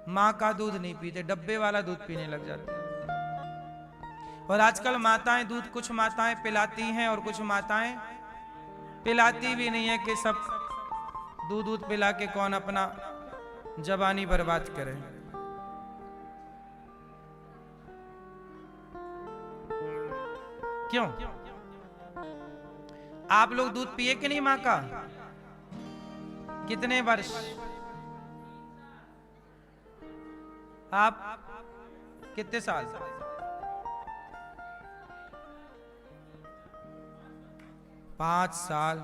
माँ का दूध नहीं पीते, डब्बे वाला दूध पीने लग जाते हैं। और आजकल माताएं दूध, कुछ माताएं पिलाती हैं और कुछ माताएं पिलाती भी नहीं है कि सब दूध दूध पिला के कौन अपना जवानी बर्बाद करे। क्यों? आप लोग दूध पिए कि नहीं माँ का? कितने वर्ष? आप कितने साल? 5 साल।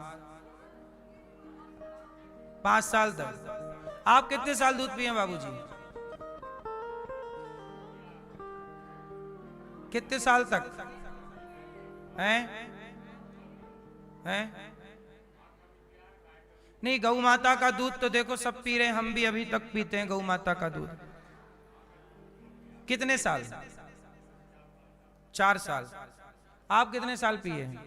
5 साल तक। आप कितने साल दूध पिए बाबूजी? कितने साल तक हैं? नहीं, गौ माता का दूध तो देखो सब पी रहे हैं, हम भी अभी तक पीते हैं गौ माता का दूध। कितने साल? 4 साल। आप कितने साल पिए हैं?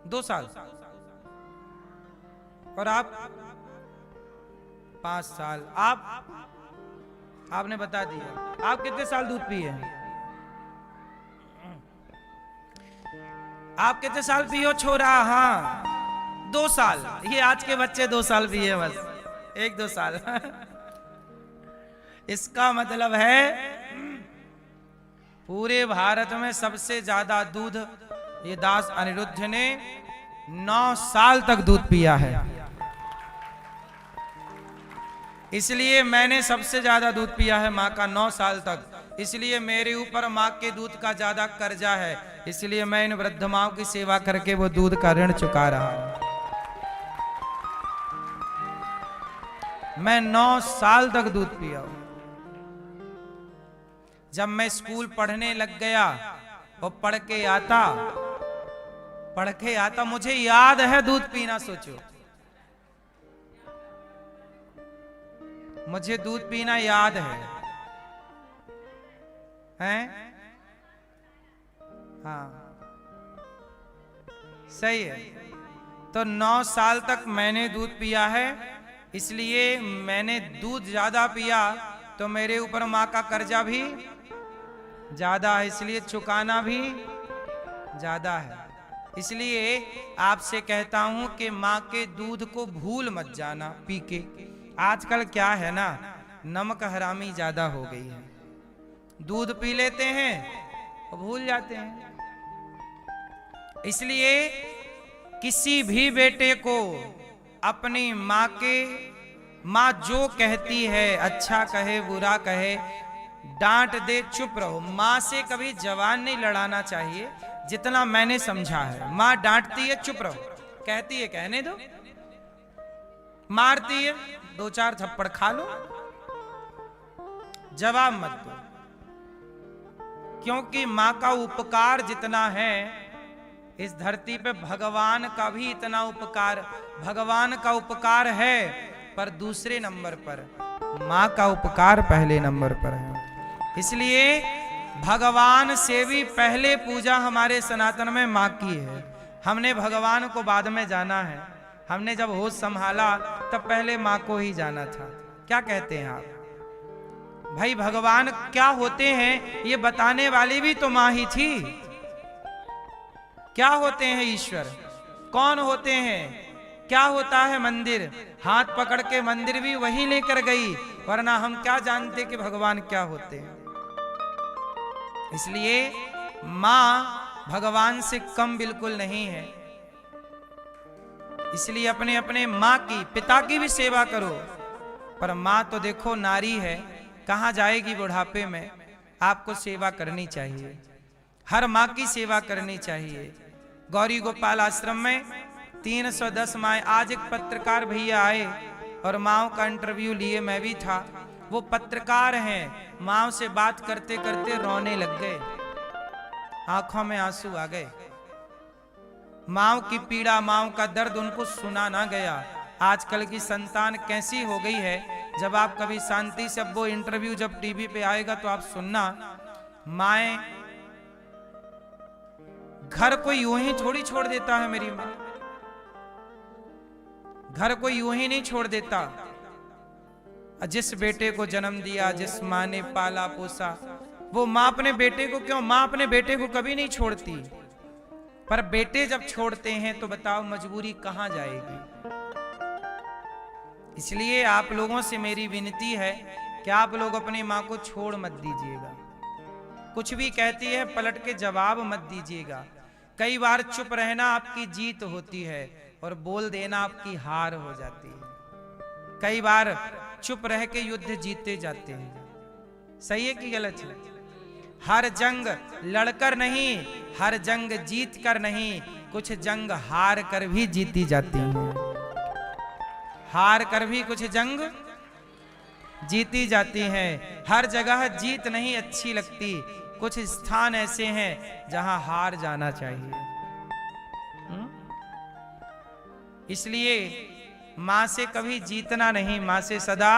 2 साल। और आप? 5 साल। आपने बता दिया। आप कितने साल दूध पिए हैं? आप कितने साल पियो छोरा? हाँ 2 साल। ये आज के बच्चे 2 साल पिए बस, 1-2 साल। इसका मतलब है पूरे भारत में सबसे ज्यादा दूध ये दास अनिरुद्ध ने 9 साल तक दूध पिया है। इसलिए मैंने सबसे ज्यादा दूध पिया है माँ का 9 साल तक। इसलिए मेरे ऊपर माँ के दूध का ज्यादा कर्जा है। इसलिए मैं इन वृद्ध माओं की सेवा करके वो दूध का ऋण चुका रहा हूं। मैं 9 साल तक दूध पिया हूं। जब मैं स्कूल पढ़ने लग गया और पढ़ के आता मुझे याद है दूध पीना। सोचो, मुझे दूध पीना याद है? हाँ सही है। तो 9 साल तक मैंने दूध पिया है। इसलिए मैंने दूध ज्यादा पिया तो मेरे ऊपर माँ का कर्जा भी ज्यादा है, इसलिए चुकाना भी ज्यादा है। इसलिए आपसे कहता हूं कि माँ के दूध को भूल मत जाना पी के। आजकल क्या है ना, नमक हरामी ज्यादा हो गई है। दूध पी लेते हैं और भूल जाते हैं। इसलिए किसी भी बेटे को अपनी माँ जो कहती है, अच्छा कहे बुरा कहे, डांट दे चुप रहो। माँ से कभी जवान नहीं लड़ाना चाहिए, जितना मैंने समझा है। माँ डांटती है चुप रहो, कहती है कहने दो, मारती है 2-4 थप्पड़ खा लो, जवाब मत दो। क्योंकि माँ का उपकार जितना है इस धरती पे भगवान का भी इतना उपकार, भगवान का उपकार है पर दूसरे नंबर पर, माँ का उपकार पहले नंबर पर है। इसलिए भगवान से भी पहले पूजा हमारे सनातन में माँ की है। हमने भगवान को बाद में जाना है। हमने जब होश संभाला तब पहले माँ को ही जाना था। क्या कहते हैं आप? भाई भगवान क्या होते हैं ये बताने वाली भी तो माँ ही थी। क्या होते हैं ईश्वर, कौन होते हैं, क्या होता है मंदिर? हाथ पकड़ के मंदिर भी वही लेकर गई, वरना हम क्या जानते कि भगवान क्या होते हैं। इसलिए माँ भगवान से कम बिल्कुल नहीं है। इसलिए अपने अपने माँ की, पिता की भी सेवा करो। पर माँ तो देखो नारी है, कहाँ जाएगी बुढ़ापे में? आपको सेवा करनी चाहिए, हर माँ की सेवा करनी चाहिए। गौरी गोपाल आश्रम में 310 माँ। आज एक पत्रकार भैया आए और माँओं का इंटरव्यू लिए, मैं भी था। वो पत्रकार हैं, माँ से बात करते करते रोने लग गए, आंखों में आंसू आ गए। माँ की पीड़ा, माँ का दर्द उनको सुना ना गया। आजकल की संतान कैसी हो गई है, जब आप कभी शांति से, वो इंटरव्यू जब टीवी पे आएगा तो आप सुनना, माएं घर को यूं ही थोड़ी छोड़ देता है। मेरी माँ घर को यूं ही नहीं छोड़ देता। जिस बेटे को जन्म दिया, जिस माँ ने पाला पोसा, वो माँ अपने बेटे को क्यों, माँ अपने बेटे को कभी नहीं छोड़ती। पर बेटे जब छोड़ते हैं तो बताओ मजबूरी कहां जाएगी। इसलिए आप लोगों से मेरी विनती है कि आप लोग अपनी माँ को छोड़ मत दीजिएगा। कुछ भी कहती है पलट के जवाब मत दीजिएगा। कई बार चुप रहना आपकी जीत होती है और बोल देना आपकी हार हो जाती है। कई बार चुप रह के युद्ध जीते जाते हैं। सही है कि गलत है? हर जंग लड़कर नहीं, हर जंग जीत कर नहीं, कुछ जंग हार कर भी जीती जाती हैं। हार कर भी कुछ जंग जीती जाती हैं। हर जगह जीत नहीं अच्छी लगती। कुछ स्थान ऐसे हैं जहां हार जाना चाहिए। इसलिए मां से कभी जीतना नहीं, मां से सदा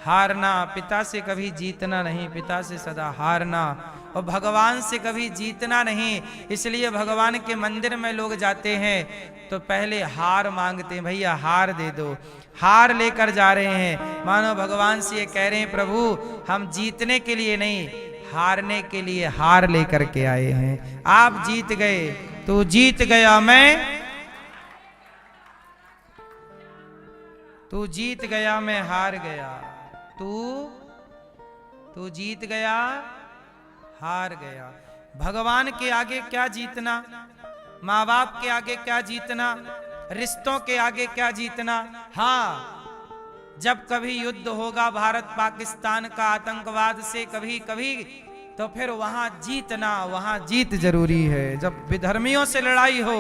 हारना। पिता से कभी जीतना नहीं, पिता से सदा हारना। और भगवान से कभी जीतना नहीं। इसलिए भगवान के मंदिर में लोग जाते हैं तो पहले हार मांगते हैं, भैया हार दे दो। हार लेकर जा रहे हैं, मानो भगवान से ये कह रहे हैं प्रभु हम जीतने के लिए नहीं, हारने के लिए हार लेकर के आए हैं। आप जीत गए, तू जीत गया, तू जीत गया, मैं हार गया। तू जीत गया, हार गया। भगवान के आगे क्या जीतना, माँ बाप के आगे क्या जीतना, रिश्तों के आगे क्या जीतना। हाँ, जब कभी युद्ध होगा भारत पाकिस्तान का आतंकवाद से कभी कभी, तो फिर वहां जीतना, वहां जीत जरूरी है। जब विधर्मियों से लड़ाई हो,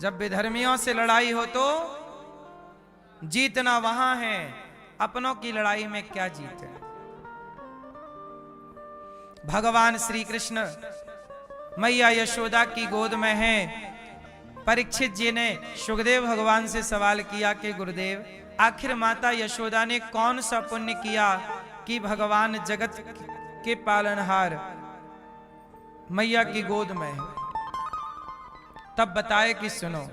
जब विधर्मियों से लड़ाई हो तो जीतना वहां है। अपनों की लड़ाई में क्या जीत है। भगवान श्री कृष्ण मैया यशोदा की गोद में हैं। परीक्षित जी ने सुखदेव भगवान से सवाल किया कि गुरुदेव आखिर माता यशोदा ने कौन सा पुण्य किया कि भगवान जगत के पालनहार मैया की गोद में है। तब बताए कि सुनो,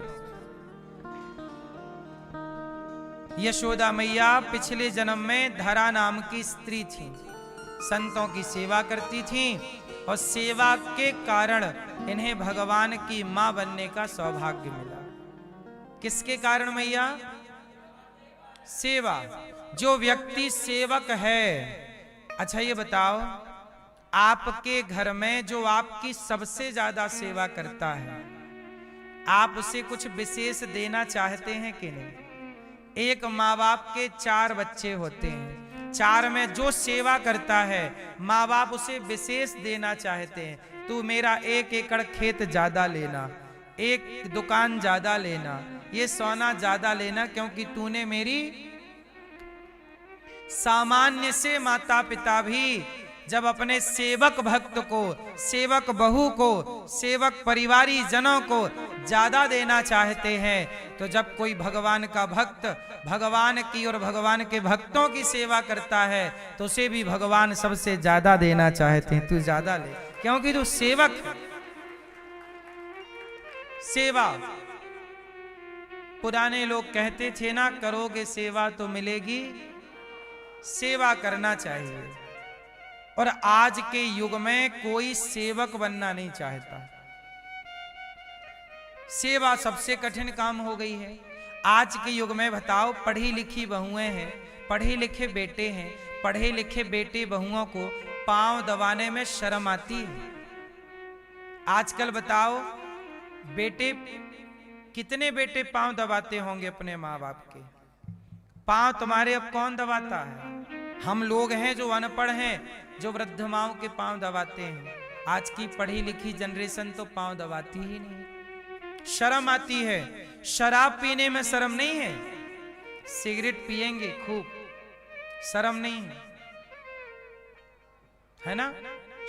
यशोदा मैया पिछले जन्म में धरा नाम की स्त्री थी, संतों की सेवा करती थी और सेवा के कारण इन्हें भगवान की मां बनने का सौभाग्य मिला। किसके कारण मैया? सेवा। जो व्यक्ति सेवक है, अच्छा ये बताओ आपके घर में जो आपकी सबसे ज्यादा सेवा करता है, आप उसे कुछ विशेष देना चाहते हैं कि नहीं? एक माँ बाप के 4 बच्चे होते हैं, 4 में जो सेवा करता है माँ बाप उसे विशेष देना चाहते हैं। तू मेरा 1 एकड़ खेत ज्यादा लेना, 1 दुकान ज्यादा लेना, ये सोना ज्यादा लेना, क्योंकि तूने मेरी। सामान्य से माता पिता भी जब अपने सेवक भक्त को, सेवक बहू को, सेवक परिवारी जनों को ज्यादा देना चाहते हैं, तो जब कोई भगवान का भक्त भगवान की और भगवान के भक्तों की सेवा करता है तो उसे भी भगवान सबसे ज्यादा देना चाहते हैं। तू ज्यादा ले, क्योंकि तू सेवक है। सेवा, पुराने लोग कहते थे ना, करोगे सेवा तो मिलेगी। सेवा करना चाहिए। और आज के युग में कोई सेवक बनना नहीं चाहता। सेवा सबसे कठिन काम हो गई है आज के युग में। बताओ, पढ़ी लिखी बहुएं हैं, पढ़े लिखे बेटे हैं, पढ़े लिखे बेटे बहुओं को पांव दबाने में शर्म आती है। आजकल बताओ, बेटे कितने बेटे पांव दबाते होंगे अपने माँ बाप के? पांव तुम्हारे अब कौन दबाता है? हम लोग हैं जो अनपढ़ हैं, जो वृद्ध माओं के पांव दबाते हैं। आज की पढ़ी लिखी जनरेशन तो पांव दबाती ही नहीं। शर्म आती है। शराब पीने में शर्म नहीं है, सिगरेट पिएंगे खूब, शर्म नहीं है ना?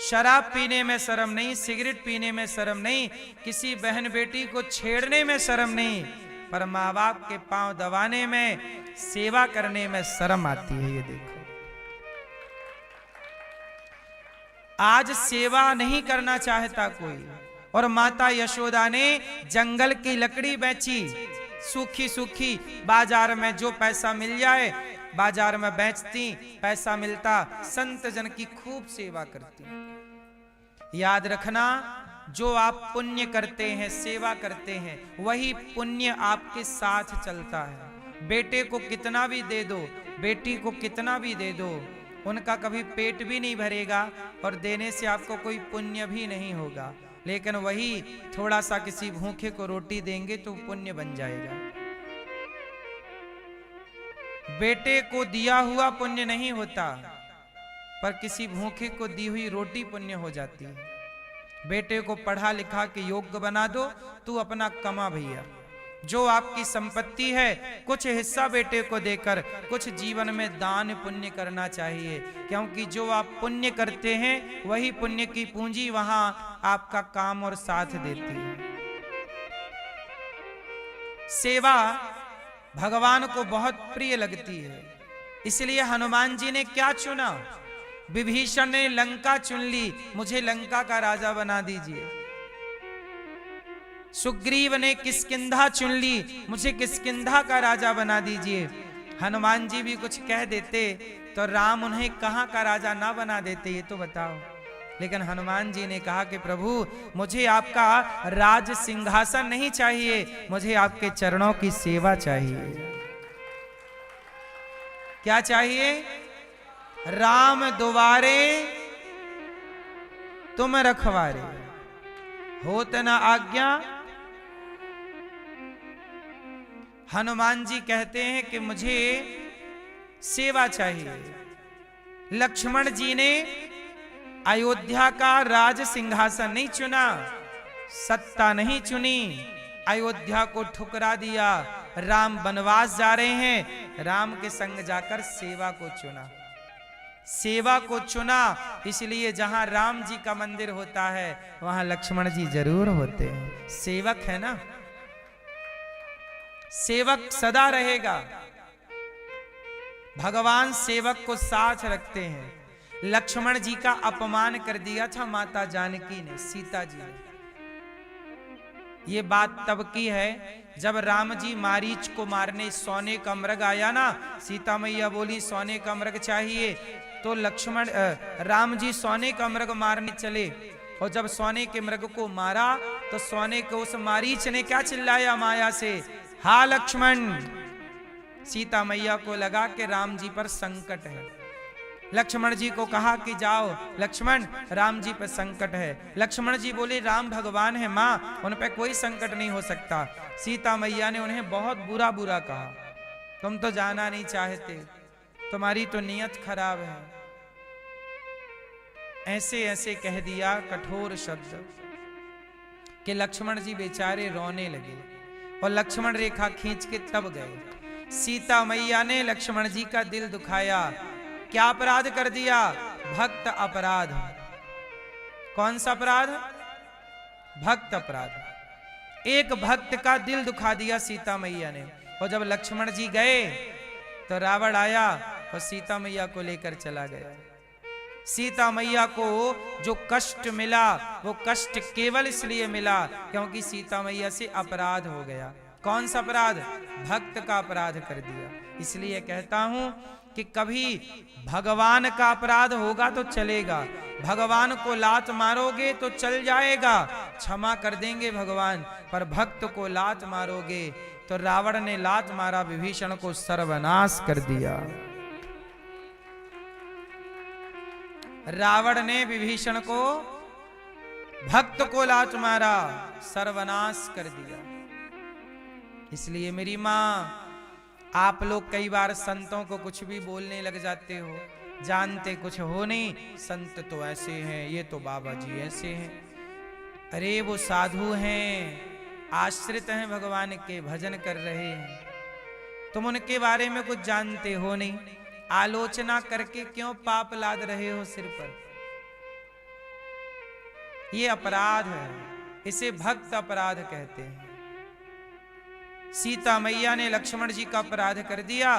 शराब पीने में शर्म नहीं, सिगरेट पीने में शर्म नहीं, किसी बहन बेटी को छेड़ने में शर्म नहीं, पर माँ बाप के पांव दबाने में, सेवा करने में शर्म आती है। ये देखो, आज सेवा नहीं करना चाहता कोई। और माता यशोदा ने जंगल की लकड़ी बेची, सूखी सूखी, बाजार में जो पैसा मिल जाए बाजार में बेचती, पैसा मिलता, संत जन की खूब सेवा करती। याद रखना, जो आप पुण्य करते हैं, सेवा करते हैं, वही पुण्य आपके साथ चलता है। बेटे को कितना भी दे दो, बेटी को कितना भी दे दो, उनका कभी पेट भी नहीं भरेगा और देने से आपको कोई पुण्य भी नहीं होगा। लेकिन वही थोड़ा सा किसी भूखे को रोटी देंगे तो पुण्य बन जाएगा। बेटे को दिया हुआ पुण्य नहीं होता, पर किसी भूखे को दी हुई रोटी पुण्य हो जाती है। बेटे को पढ़ा लिखा के योग्य बना दो, तू अपना कमा भैया। जो आपकी संपत्ति है, कुछ हिस्सा बेटे को देकर कुछ जीवन में दान पुण्य करना चाहिए, क्योंकि जो आप पुण्य करते हैं वही पुण्य की पूंजी वहां आपका काम और साथ देती है। सेवा भगवान को बहुत प्रिय लगती है, इसलिए हनुमान जी ने क्या चुना? विभीषण ने लंका चुन ली, मुझे लंका का राजा बना दीजिए। सुग्रीव ने किष्किंधा चुन ली, मुझे किष्किंधा का राजा बना दीजिए। हनुमान जी भी कुछ कह देते तो राम उन्हें कहां का राजा ना बना देते, ये तो बताओ। लेकिन हनुमान जी ने कहा कि प्रभु, मुझे आपका राज सिंहासन नहीं चाहिए, मुझे आपके चरणों की सेवा चाहिए। क्या चाहिए? राम दुआरे तुम रखवारे, होत न आज्ञा। हनुमान जी कहते हैं कि मुझे सेवा चाहिए। लक्ष्मण जी ने अयोध्या का राज सिंहासन नहीं चुना, सत्ता नहीं चुनी, अयोध्या को ठुकरा दिया। राम वनवास जा रहे हैं, राम के संग जाकर सेवा को चुना, सेवा को चुना। इसलिए जहां राम जी का मंदिर होता है वहां लक्ष्मण जी जरूर होते हैं। सेवक है ना, सेवक सदा रहेगा। भगवान सेवक को साथ रखते हैं। लक्ष्मण जी का अपमान कर दिया था माता जानकी ने, सीता जी ने। ये बात तब की है जब राम जी मारीच को मारने सोने का मृग आया ना, सीता मैया बोली सोने का मृग चाहिए, तो राम जी सोने का मृग मारने चले। और जब सोने के मृग को मारा तो सोने को उस मारीच ने क्या चिल्लाया माया से, हा लक्ष्मण। सीता मैया को लगा कि राम जी पर संकट है। लक्ष्मण जी को कहा कि जाओ लक्ष्मण, राम जी पर संकट है। लक्ष्मण जी बोले राम भगवान है माँ, उन पर कोई संकट नहीं हो सकता। सीता मैया ने उन्हें बहुत बुरा बुरा कहा, तुम तो जाना नहीं चाहते, तुम्हारी तो नीयत खराब है। ऐसे ऐसे कह दिया कठोर शब्द कि लक्ष्मण जी बेचारे रोने लगे और लक्ष्मण रेखा खींच के तब गए। सीता मैया ने लक्ष्मण जी का दिल दुखाया। क्या अपराध कर दिया? भक्त अपराध। कौन सा अपराध? भक्त अपराध। एक भक्त का दिल दुखा दिया सीता मैया ने। और जब लक्ष्मण जी गए तो रावण आया और सीता मैया को लेकर चला गया। सीता मैया को जो कष्ट मिला वो कष्ट केवल इसलिए मिला क्योंकि सीता मैया से अपराध हो गया। कौन सा अपराध? भक्त का अपराध कर दिया। इसलिए कहता हूं कि कभी भगवान का अपराध होगा तो चलेगा, भगवान को लात मारोगे तो चल जाएगा, क्षमा कर देंगे भगवान। पर भक्त को लात मारोगे तो रावण ने लात मारा, विभीषण को सर्वनाश कर दिया। रावण ने विभीषण को, भक्त को लात मारा, सर्वनाश कर दिया। इसलिए मेरी मां, आप लोग कई बार संतों को कुछ भी बोलने लग जाते हो, जानते कुछ हो नहीं। संत तो ऐसे हैं, ये तो बाबा जी ऐसे हैं। अरे वो साधु हैं, आश्रित हैं भगवान के, भजन कर रहे हैं, तुम उनके बारे में कुछ जानते हो नहीं। आलोचना करके क्यों पाप लाद रहे हो सिर पर? ये अपराध है, इसे भक्त अपराध कहते हैं। सीता मैया ने लक्ष्मण जी का अपराध कर दिया,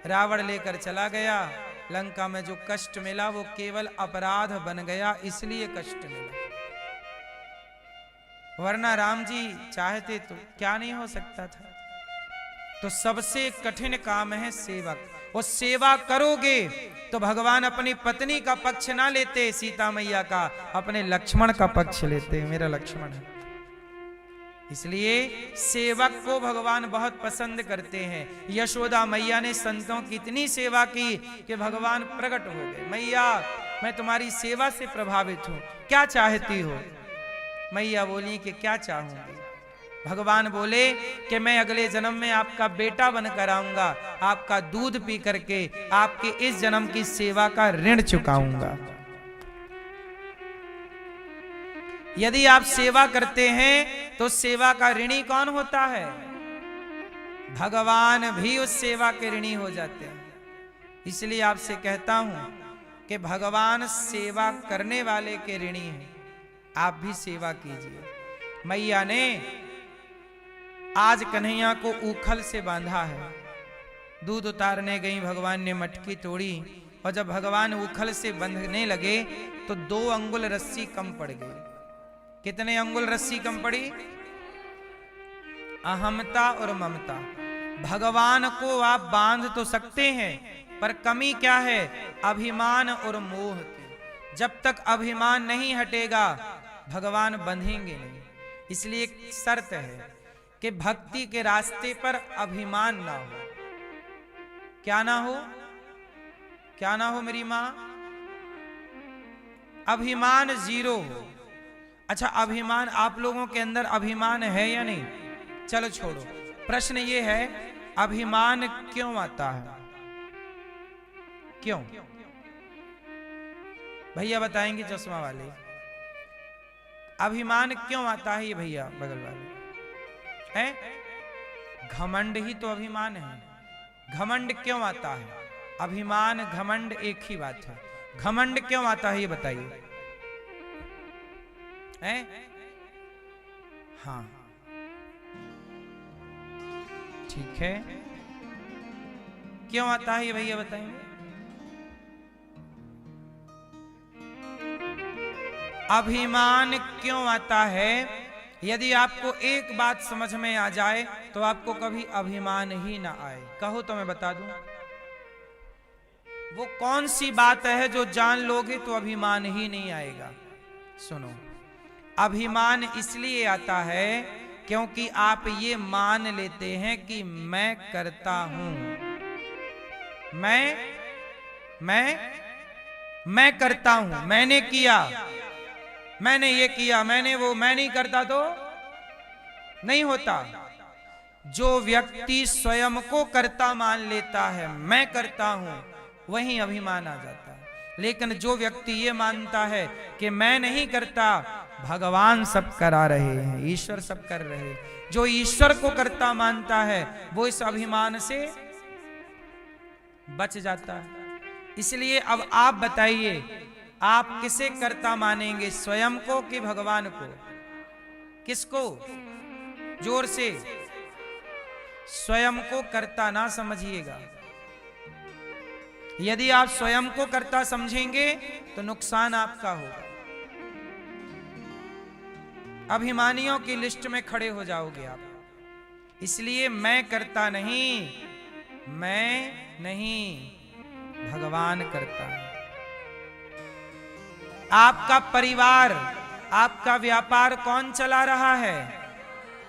रावण लेकर चला गया। लंका में जो कष्ट मिला वो केवल अपराध बन गया, इसलिए कष्ट मिला। वरना राम जी चाहते तो क्या नहीं हो सकता था। तो सबसे कठिन काम है सेवक। और सेवा करोगे तो भगवान अपनी पत्नी का पक्ष ना लेते, सीता मैया का, अपने लक्ष्मण का पक्ष लेते। मेरा लक्ष्मण है, इसलिए सेवक को भगवान बहुत पसंद करते हैं। यशोदा मैया ने संतों की इतनी सेवा की कि भगवान प्रकट हो गए। मैया मैं तुम्हारी सेवा से प्रभावित हूं, क्या चाहती हो? मैया बोली कि क्या चाहूंगी? भगवान बोले कि मैं अगले जन्म में आपका बेटा बनकर आऊंगा, आपका दूध पी करके आपके इस जन्म की सेवा का ऋण चुकाऊंगा। यदि आप सेवा करते हैं तो सेवा का ऋणी कौन होता है? भगवान भी उस सेवा के ऋणी हो जाते हैं। इसलिए आपसे कहता हूं कि भगवान सेवा करने वाले के ऋणी हैं। आप भी सेवा कीजिए। मैया ने आज कन्हैया को ऊखल से बांधा है। दूध उतारने गई, भगवान ने मटकी तोड़ी और जब भगवान ऊखल से बंधने लगे तो 2 अंगुल रस्सी कम पड़ गई। कितने अंगुल रस्सी कम पड़ी? अहमता और ममता। भगवान को आप बांध तो सकते हैं, पर कमी क्या है? अभिमान और मोह की। जब तक अभिमान नहीं हटेगा भगवान बंधेंगे नहीं। इसलिए एक शर्त है कि भक्ति के रास्ते पर अभिमान ना हो। क्या ना हो? क्या ना हो मेरी मां? अभिमान 0 हो। अच्छा, अभिमान आप लोगों के अंदर अभिमान है या नहीं? चलो छोड़ो, प्रश्न ये है अभिमान क्यों आता है? क्यों? भैया बताएंगे चश्मा वाले, अभिमान क्यों आता है? ये भैया बगल वाले है, घमंड ही तो अभिमान है। घमंड क्यों आता है? अभिमान घमंड एक ही बात है। घमंड क्यों आता है ये बताइए। है? हाँ ठीक है, क्यों आता है ये भैया बताएंगे। अभिमान क्यों आता है? यदि आपको एक बात समझ में आ जाए तो आपको कभी अभिमान ही ना आए। कहो तो मैं बता दूं वो कौन सी बात है जो जान लोगे तो अभिमान ही नहीं आएगा। सुनो, अभिमान इसलिए आता है क्योंकि आप ये मान लेते हैं कि मैं करता हूं। मैं करता हूं, मैंने किया, मैंने ये किया, मैंने वो, मैं नहीं करता तो नहीं होता। जो व्यक्ति स्वयं को कर्ता मान लेता है, मैं करता हूं, वहीं अभिमान आ जाता है। लेकिन जो व्यक्ति ये मानता है कि मैं नहीं करता, भगवान सब करा रहे हैं, ईश्वर सब कर रहे हैं, जो ईश्वर को कर्ता मानता है वो इस अभिमान से बच जाता है। इसलिए अब आप बताइए, आप किसे कर्ता मानेंगे, स्वयं को कि भगवान को? किसको? जोर से। स्वयं को कर्ता ना समझिएगा। यदि आप स्वयं को कर्ता समझेंगे तो नुकसान आपका होगा। अभिमानियों की लिस्ट में खड़े हो जाओगे आप। इसलिए मैं करता नहीं, मैं नहीं, भगवान करता है। आपका परिवार, आपका व्यापार कौन चला रहा है?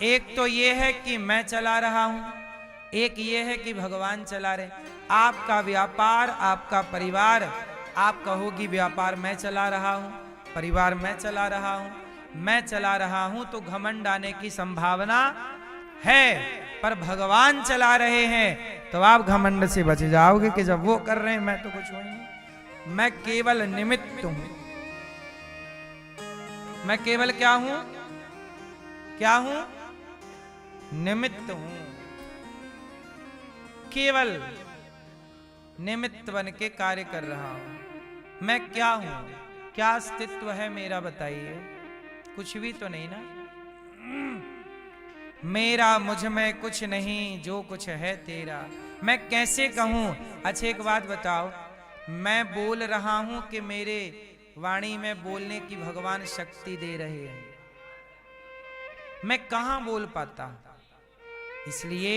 एक तो ये है कि मैं चला रहा हूं, एक ये है कि भगवान चला रहे। आपका व्यापार, आपका परिवार, आप कहोगी व्यापार मैं चला रहा हूं, परिवार मैं चला रहा हूं, मैं चला रहा हूं, तो घमंड आने की संभावना है। पर भगवान चला रहे हैं तो आप घमंड से बच जाओगे कि जब वो कर रहे हैं मैं तो कुछ हूं नहीं, मैं केवल निमित्त हूं। मैं केवल क्या हूं? क्या हूं? निमित्त हूं। केवल निमित्त बन के कार्य कर रहा हूं। मैं क्या हूं? क्या अस्तित्व है मेरा? बताइए। कुछ भी तो नहीं ना। मेरा मुझ में कुछ नहीं, जो कुछ है तेरा। मैं कैसे कहूं? अच्छा एक बात बताओ, मैं बोल रहा हूं कि मेरे वाणी में बोलने की भगवान शक्ति दे रहे हैं? मैं कहां बोल पाता। इसलिए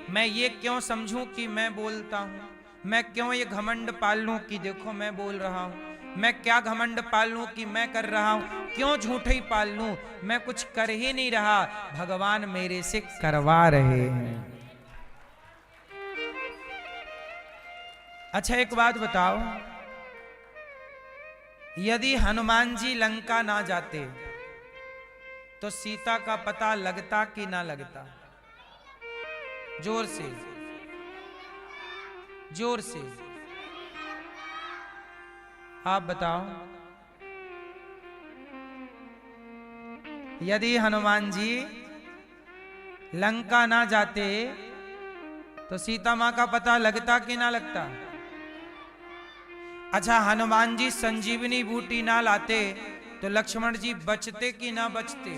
मैं ये क्यों समझूं कि मैं बोलता हूं, मैं क्यों ये घमंड पाल लूं कि देखो मैं बोल रहा हूं, मैं क्या घमंड पाल लूं कि मैं कर रहा हूं, क्यों झूठ ही पाल लूं, मैं कुछ कर ही नहीं रहा, भगवान मेरे से करवा रहे हैं। अच्छा एक बात बताओ, यदि हनुमान जी लंका ना जाते तो सीता का पता लगता कि ना लगता? जोर से, जोर से आप बताओ। यदि हनुमान जी लंका ना जाते तो सीता मां का पता लगता कि ना लगता? अच्छा हनुमान जी संजीवनी बूटी ना लाते तो लक्ष्मण जी बचते कि ना बचते?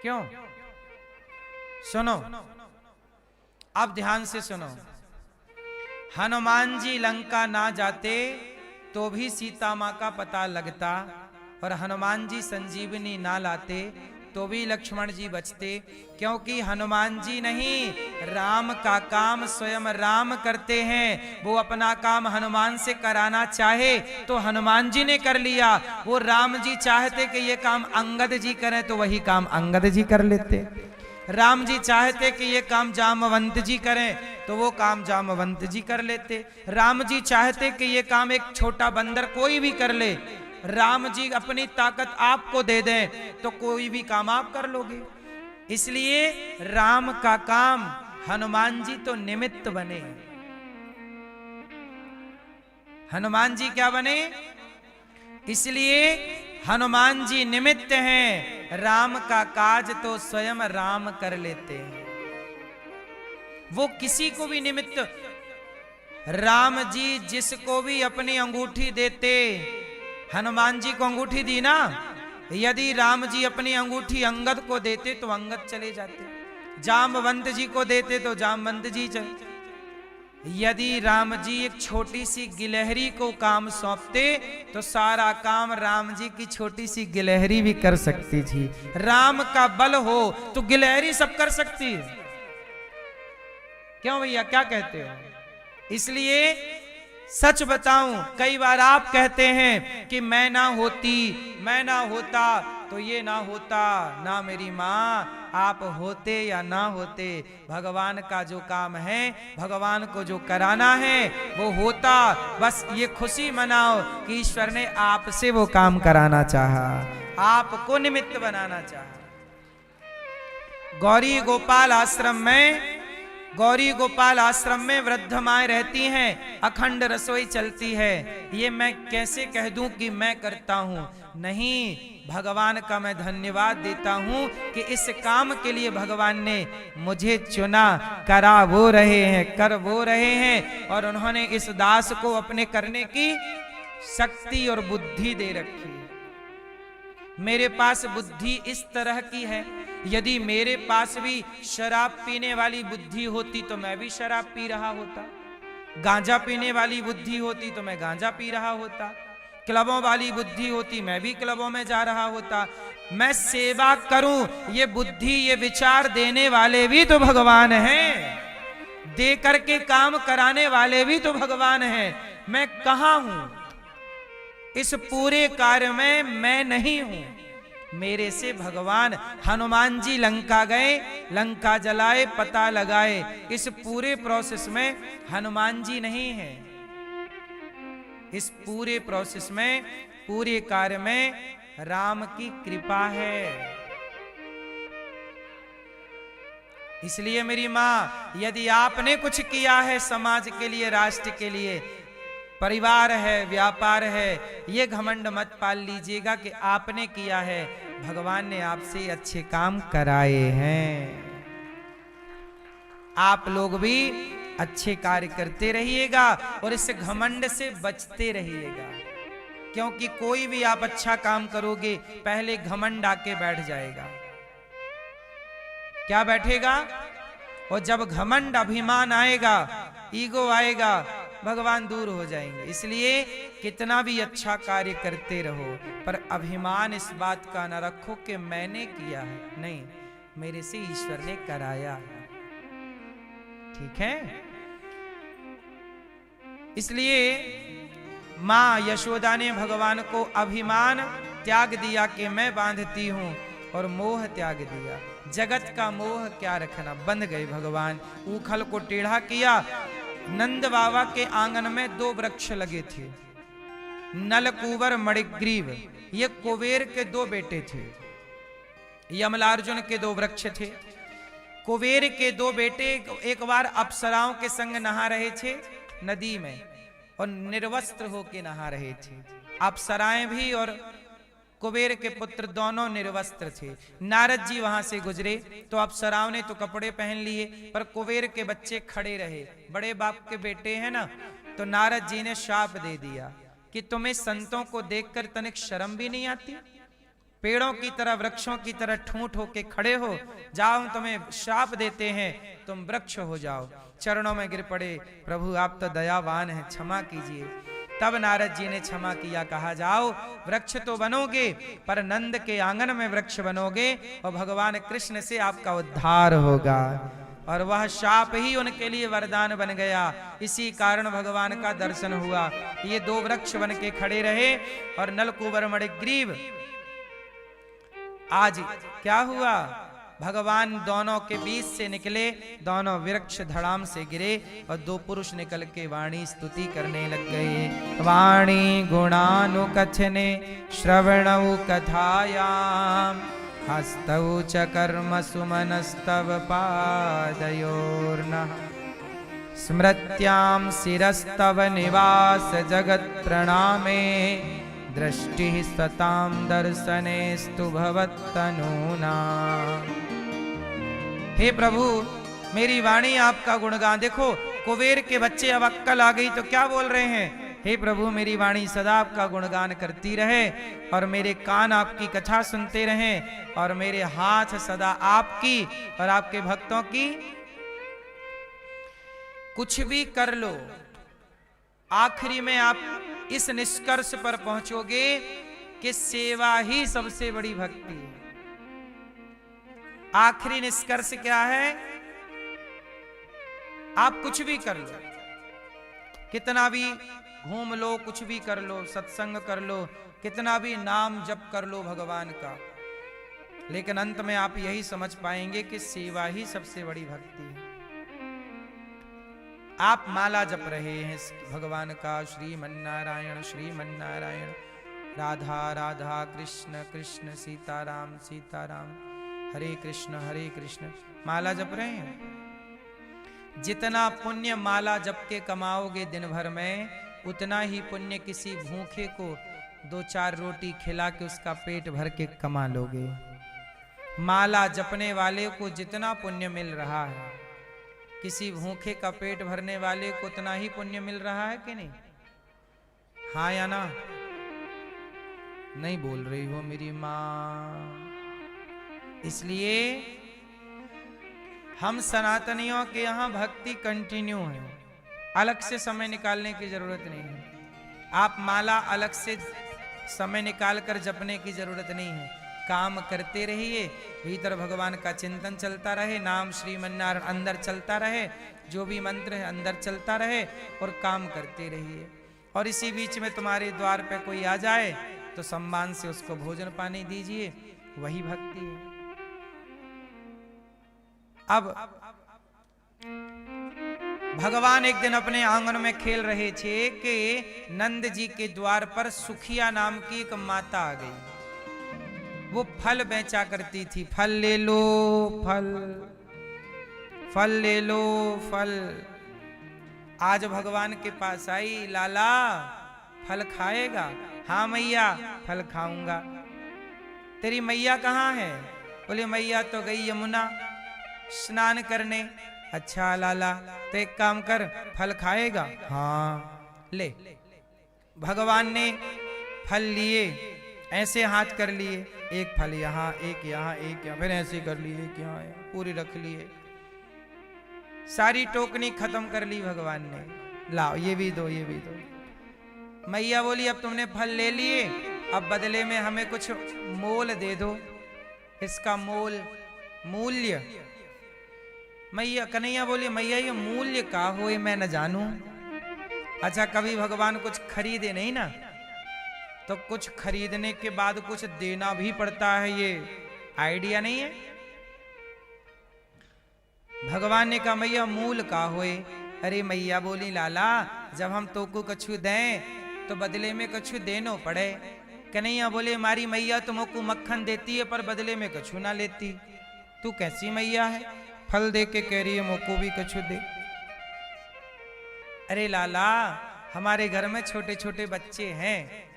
क्यों? सुनो, अब ध्यान से सुनो। हनुमान जी लंका ना जाते तो भी सीता मां का पता लगता, और हनुमान जी संजीवनी ना लाते तो भी लक्ष्मण जी बचते, क्योंकि हनुमान जी नहीं, राम का काम स्वयं राम करते हैं। वो अपना काम हनुमान से कराना चाहे तो हनुमान जी ने कर लिया, वो राम जी चाहते कि ये काम अंगद जी करें तो वही काम अंगद जी कर लेते, राम जी चाहते कि ये काम जामवंत जी करें तो वो काम जामवंत जी कर लेते, राम जी चाहते कि ये काम एक छोटा बंदर कोई भी कर ले, राम जी अपनी ताकत आपको दे दें तो कोई भी काम आप कर लोगे। इसलिए राम का काम हनुमान जी तो निमित्त बने। हनुमान जी क्या बने? इसलिए हनुमान जी निमित्त हैं, राम का काज तो स्वयं राम कर लेते हैं। वो किसी को भी निमित्त, राम जी जिसको भी अपनी अंगूठी देते, हनुमान जी को अंगूठी दी ना, यदि राम जी अपनी अंगूठी अंगद को देते तो अंगद चले जाते, जामवंत जी को देते तो जामवंत जी चले, यदि राम जी एक छोटी सी गिलहरी को काम सौंपते तो सारा काम राम जी की छोटी सी गिलहरी भी कर सकती थी। राम का बल हो तो गिलहरी सब कर सकती है। क्यों भैया, क्या कहते हो? इसलिए सच बताऊं, कई बार आप कहते हैं कि मैं ना होती, मैं ना होता तो ये ना होता, ना मेरी माँ, आप होते या ना होते, भगवान का जो काम है, भगवान को जो कराना है वो होता। बस ये खुशी मनाओ कि ईश्वर ने आपसे वो काम कराना चाहा, आपको निमित्त बनाना चाहा। गौरी गोपाल आश्रम में, गौरी गोपाल आश्रम में वृद्ध माएं रहती हैं, अखंड रसोई चलती है। ये मैं कैसे कह दूं कि मैं करता हूं? नहीं, भगवान का मैं धन्यवाद देता हूं कि इस काम के लिए भगवान ने मुझे चुना, करा वो रहे हैं, कर वो रहे हैं, और उन्होंने इस दास को अपने करने की शक्ति और बुद्धि दे रखी। मेरे पास बुद्धि इस तरह की है, यदि मेरे पास भी शराब पीने वाली बुद्धि होती तो मैं भी शराब पी रहा होता, गांजा पीने वाली बुद्धि होती तो मैं गांजा पी रहा होता, क्लबों वाली बुद्धि होती मैं भी क्लबों में जा रहा होता। मैं सेवा करूं, ये बुद्धि ये विचार देने वाले भी तो भगवान हैं, दे करके काम कराने वाले भी तो भगवान हैं। मैं कहां हूं? इस पूरे कार्य में मैं नहीं हूं, मेरे से भगवान। हनुमान जी लंका गए, लंका जलाए, पता लगाए, इस पूरे प्रोसेस में हनुमान जी नहीं है। इस पूरे प्रोसेस में, पूरे कार्य में राम की कृपा है। इसलिए मेरी मां, यदि आपने कुछ किया है समाज के लिए, राष्ट्र के लिए, परिवार है, व्यापार है, ये घमंड मत पाल लीजिएगा कि आपने किया है, भगवान ने आपसे अच्छे काम कराए हैं। आप लोग भी अच्छे कार्य करते रहिएगा और इस घमंड से बचते रहिएगा, क्योंकि कोई भी आप अच्छा काम करोगे पहले घमंड आके बैठ जाएगा। क्या बैठेगा? और जब घमंड, अभिमान आएगा, ईगो आएगा, भगवान दूर हो जाएंगे। इसलिए कितना भी अच्छा कार्य करते रहो, पर अभिमान इस बात का न रखो कि मैंने किया है, नहीं, मेरे से ईश्वर ने कराया है। ठीक है। इसलिए मां यशोदा ने भगवान को अभिमान त्याग दिया कि मैं बांधती हूं, और मोह त्याग दिया। जगत का मोह क्या रखना, बंध गए भगवान। ऊखल को टेढ़ा किया। नंद बाबा के आंगन में 2 वृक्ष लगे थे, नलकूबर मणिग्रीव। ये कुबेर के 2 बेटे थे। यमलार्जुन के 2 वृक्ष थे। कुबेर के 2 बेटे एक बार अप्सराओं के संग नहा रहे थे नदी में, और निर्वस्त्र होके नहा रहे थे। अप्सराएं भी और कुबेर के पुत्र दोनों निर्वस्त्र थे। नारद जी वहां से गुजरे तो अप्सराओं ने तो कपड़े पहन लिए, पर कुबेर के बच्चे खड़े रहे। बड़े बाप के बेटे हैं ना, तो नारद जी ने शाप दे दिया कि तुम्हें संतों को देखकर तनिक शर्म भी नहीं आती? पेड़ों की तरह, वृक्षों की तरह ठूंठ होके खड़े हो, जाओ तुम्हें शाप देते हैं, तुम वृक्ष हो जाओ। चरणों में गिर पड़े, प्रभु आप तो दयावान हैं, क्षमा कीजिए। तब नारद जी ने क्षमा किया, कहा जाओ वृक्ष तो बनोगे, पर नंद के आंगन में वृक्ष बनोगे, और भगवान कृष्ण से आपका उद्धार होगा। और वह शाप ही उनके लिए वरदान बन गया। इसी कारण भगवान का दर्शन हुआ। ये 2 वृक्ष बन के खड़े रहे, और नलकूबर मणिग्रीव। आज क्या हुआ, भगवान दोनों के बीच से निकले, दोनों वृक्ष धड़ाम से गिरे, और 2 पुरुष निकल के वाणी स्तुति करने लग गए। वाणी गुणानुकथने श्रवणौ कथायाम, हस्तौ च कर्म सुमनस्तव पादयोर्नः, स्मृत्यां शिरस्तव निवास जगत् प्रणामे, दृष्टि सतां दर्शनेस्तु भवत्तनूना। हे प्रभु, मेरी वाणी आपका गुणगान। देखो कुबेर के बच्चे अब अक्कल आ गई तो क्या बोल रहे हैं, हे प्रभु मेरी वाणी सदा आपका गुणगान करती रहे, और मेरे कान आपकी कथा सुनते रहें, और मेरे हाथ सदा आपकी और आपके भक्तों की। कुछ भी कर लो, आखिरी में आप इस निष्कर्ष पर पहुंचोगे कि सेवा ही सबसे बड़ी भक्ति है। आखिरी निष्कर्ष क्या है, आप कुछ भी कर लो, कितना भी घूम लो, कुछ भी कर लो, सत्संग कर लो, कितना भी नाम जप कर लो भगवान का, लेकिन अंत में आप यही समझ पाएंगे कि सेवा ही सबसे बड़ी भक्ति है। आप माला जप रहे हैं भगवान का, श्रीमन्नारायण श्रीमन्नारायण, राधा राधा कृष्ण कृष्ण सीताराम सीताराम, हरे कृष्ण माला जप रहे हैं। जितना पुण्य माला जप के कमाओगे दिन भर में, उतना ही पुण्य किसी भूखे को 2-4 रोटी खिला के उसका पेट भर के कमा लोगे। माला जपने वाले को जितना पुण्य मिल रहा है, किसी भूखे का पेट भरने वाले को उतना ही पुण्य मिल रहा है कि नहीं? हाँ या ना? नहीं बोल रही हो मेरी माँ। इसलिए हम सनातनियों के यहां भक्ति कंटिन्यू है, अलग से समय निकालने की जरूरत नहीं है। आप माला अलग से समय निकाल कर जपने की जरूरत नहीं है। काम करते रहिए, भीतर भगवान का चिंतन चलता रहे, नाम श्रीमन्नारायण अंदर चलता रहे, जो भी मंत्र है अंदर चलता रहे, और काम करते रहिए। और इसी बीच में तुम्हारे द्वार पे कोई आ जाए तो सम्मान से उसको भोजन पानी दीजिए, वही भक्ति है। अब भगवान एक दिन अपने आंगन में खेल रहे थे कि नंद जी के द्वार पर सुखिया नाम की एक माता आ गई। वो फल बेचा करती थी, फल ले लो फल, फल ले लो फल। आज भगवान के पास आई, लाला फल खाएगा? हाँ मैया फल खाऊंगा। तेरी मैया कहाँ है? बोले मैया तो गई यमुना स्नान करने। अच्छा लाला, तो एक काम कर, फल खाएगा? हाँ ले। भगवान ने फल लिए, ऐसे हाथ कर लिए, एक फल यहाँ एक यहाँ एक यहाँ, फिर ऐसे कर लिए, एक यहाँ पूरी रख लिए। सारी टोकनी खत्म कर ली भगवान ने। लाओ ये भी दो, ये भी दो। मैया बोली अब तुमने फल ले लिए, अब बदले में हमें कुछ मोल दे दो, इसका मोल मूल्य। मैया कन्हैया बोली मैया ये मूल्य का होए मैं न जानूं। अच्छा कभी भगवान कुछ खरीदे नहीं ना, तो कुछ खरीदने के बाद कुछ देना भी पड़ता है, ये आइडिया नहीं है। भगवान ने कहा मैया मूल का होए। अरे मैया बोली लाला जब हम तो को कछु दें तो बदले में कछु देनो पड़े। कन्हैया बोले हमारी मैया तुमको मक्खन देती है पर बदले में कछु ना लेती। तू कैसी मैया है, फल दे के कह रही है मोको भी कछु दे। अरे लाला हमारे घर में छोटे छोटे बच्चे हैं,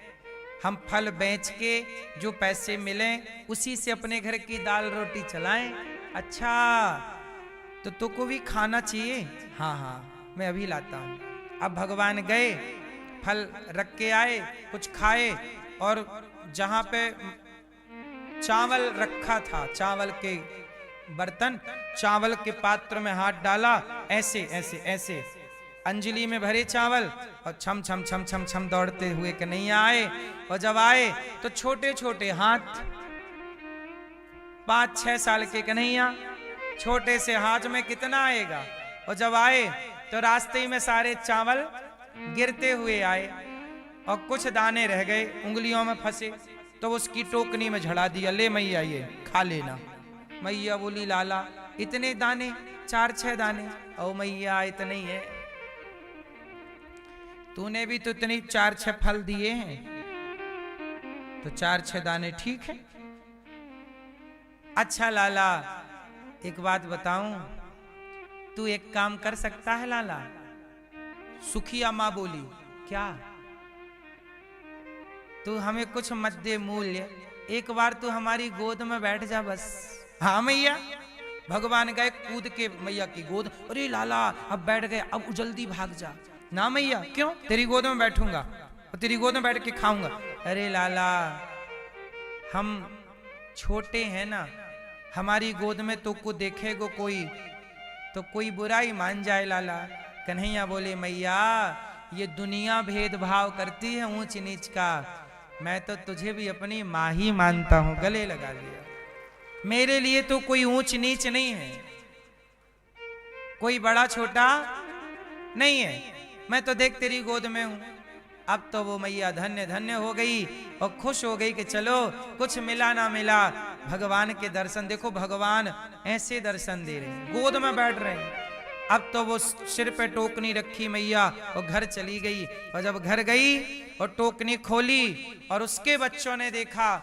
हम फल बेच के जो पैसे मिले उसी से अपने घर की दाल रोटी चलाएं। अच्छा तो तुमको भी खाना चाहिए? हाँ हाँ मैं अभी लाता हूँ। अब भगवान गए, फल रख के आए, कुछ खाए, और जहां पे चावल रखा था, चावल के बर्तन, चावल के पात्र में हाथ डाला, ऐसे ऐसे ऐसे अंजलि में भरे चावल, और छम छम छम छम छम दौड़ते हुए कन्हैया आए। और जब आए तो छोटे छोटे हाथ, 5-6 साल के कन्हैया, छोटे से हाथ में कितना आएगा। और जब आए तो रास्ते में सारे चावल गिरते हुए आए और कुछ दाने रह गए उंगलियों में फंसे, तो उसकी टोकनी में झड़ा दिया, ले मैया ये खा लेना। मैया बोली लाला इतने दाने, 4-6 दाने? ओ मैया इतने ही है, तूने भी तो इतनी 4-6 फल दिए हैं, तो 4-6 दाने ठीक है। अच्छा लाला एक बात बताऊं, तू एक काम कर सकता है लाला? सुखिया माँ बोली क्या? तू हमें कुछ मत दे मूल्य, एक बार तू हमारी गोद में बैठ जा बस। हाँ मैया। भगवान गए कूद के मैया की गोद, अरे लाला अब बैठ गए, अब जल्दी भाग जा। ना मैया क्यों, तेरी गोद में बैठूंगा और तेरी गोद में बैठ के खाऊंगा। अरे लाला हम छोटे हैं ना, हमारी गोद में तो को देखेगो कोई तो कोई बुराई मान जाए लाला। कन्हैया बोले मैया ये दुनिया भेदभाव करती है ऊंच नीच का, मैं तो तुझे भी अपनी माँ ही मानता हूं। गले लगा लिया। मेरे लिए तो कोई ऊंच नीच नहीं है, कोई बड़ा छोटा नहीं है, मैं तो देख तेरी गोद में हूं। अब तो वो मैया धन्य धन्य हो गई और खुश हो गई कि चलो कुछ मिला ना मिला, भगवान के दर्शन। देखो भगवान ऐसे दर्शन दे रहे हैं, गोद में बैठ रहे हैं। अब तो वो सिर पे टोकनी रखी मैया और घर चली गई। और जब घर गई और टोकनी खोली और उसके बच्चों ने देखा